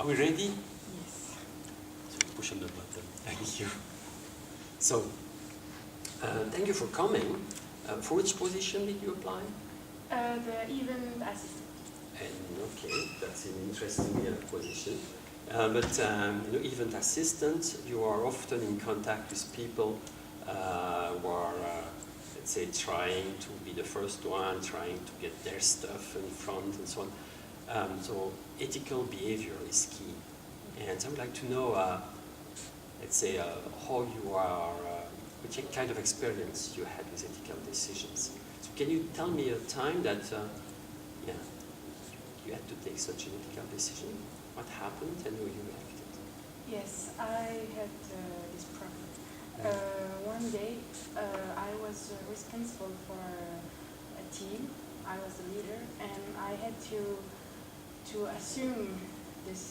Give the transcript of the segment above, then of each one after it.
Are we ready? Yes. So push on the button. Thank you. So, thank you for coming. For which position did you apply? The event assistant. And okay, that's an interesting position. But event assistant, you are often in contact with people who are, let's say, trying to be the first one, trying to get their stuff in front and so on. So ethical behavior is key. And I would like to know, let's say, how you are, which kind of experience you had with ethical decisions. So can you tell me a time that, you had to take such an ethical decision? What happened and how you reacted? Yes, I had this problem. One day, I was responsible for a team. I was the leader, and I had to assume this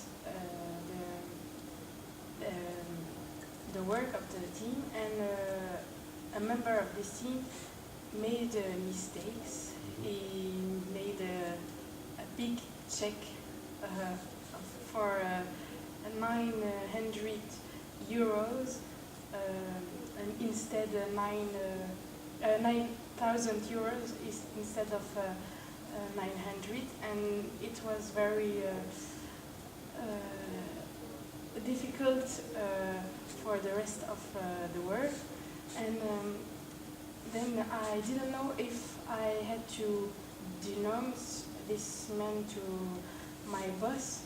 the work of the team, and a member of this team made mistakes. He made a big check for 900 euros, and instead 9,000 euros instead of 900, and it was very difficult for the rest of the work, and then I didn't know if I had to denounce this man to my boss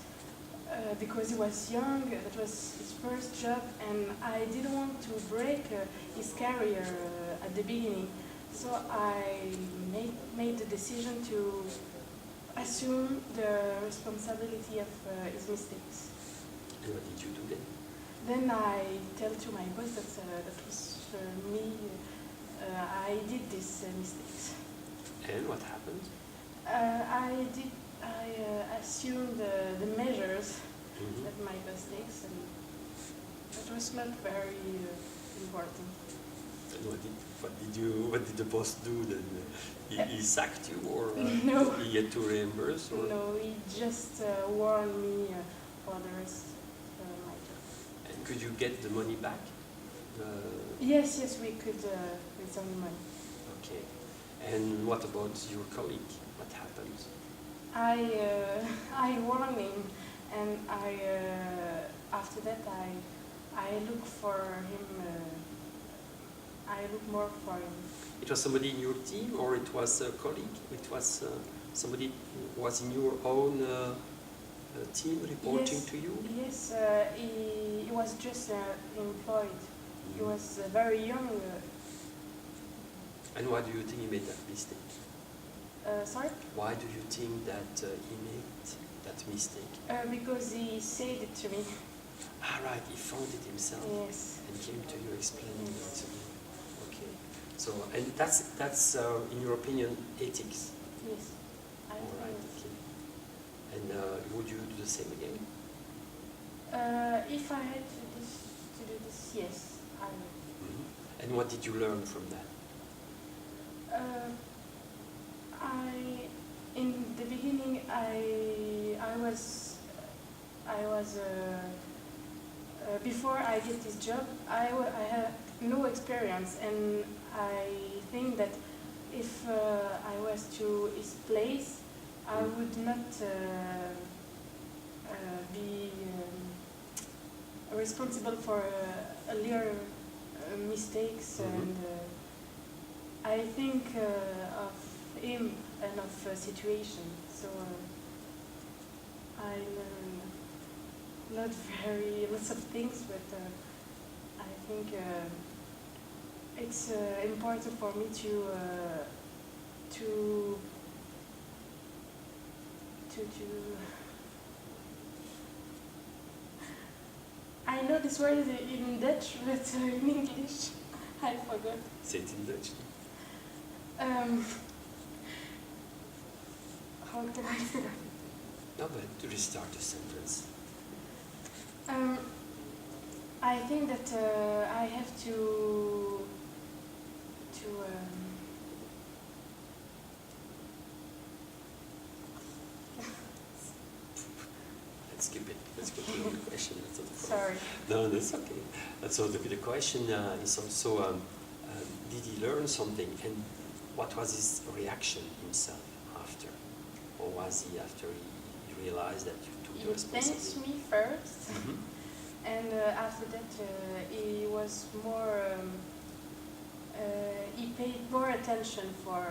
because he was young. That was his first job, and I didn't want to break his career at the beginning. So I made the decision to assume the responsibility of his mistakes. And what did you do then? Then I tell to my boss that was me. I did these mistakes. And what happened? I assumed the measures that my boss takes, and that was not very important. And what did the boss do then? He sacked you, or No. he had to reimburse? Or? No, he just warned me for the rest of my job. And could you get the money back? Yes, we could with some money. Okay. And what about your colleague? What happened? I warned him, and after that I look for him. I look more for him. It was somebody in your team, or it was a colleague? It was somebody who was in your own team reporting to you? Yes, he was just employed. He was very young. And why do you think he made that mistake? Sorry? Why do you think that he made that mistake? Because he said it to me. Ah, right, he found it himself. Yes. And came to you explaining it to you. Okay. So, and that's in your opinion, ethics? Yes. All right, okay. And would you do the same again? If I had to do this, yes, I would. Mm-hmm. And what did you learn from that? In the beginning, I was before I get this job, I had no experience, and I think that if I was to his place, I would not be responsible for earlier mistakes, and I think of him and of situation. So I learn not lots of things, but I think it's important for me to I know this word in Dutch, but in English I forgot. Say it in Dutch. How can I say that? No, but to restart the sentence. I think that I have to let's skip it. Let's go to the question. That's not a problem. Sorry. No, that's okay. So the question is also, did he learn something, and what was his reaction himself after? Or was he after he realized that you took the He responsibility? thanked me first, Mhm. and after that he was more, he paid more attention for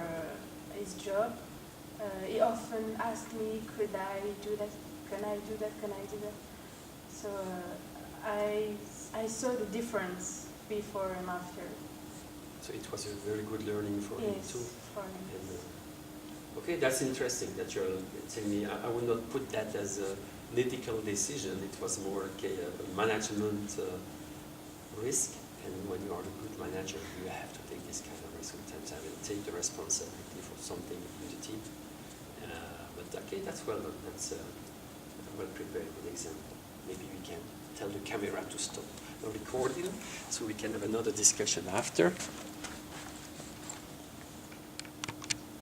his job. He often asked me, could I do that? Can I do that? Can I do that? So I saw the difference before and after. So it was a very good learning for him Yes, too. for him. And, okay, that's interesting that you're telling me. I would not put that as an ethical decision. It was more like a management risk. And when you are a good manager, you have to take this kind of risk. Sometimes I will take the responsibility for something in the team. But okay, that's well done. That's a well prepared good example. Maybe we can tell the camera to stop the recording so we can have another discussion after.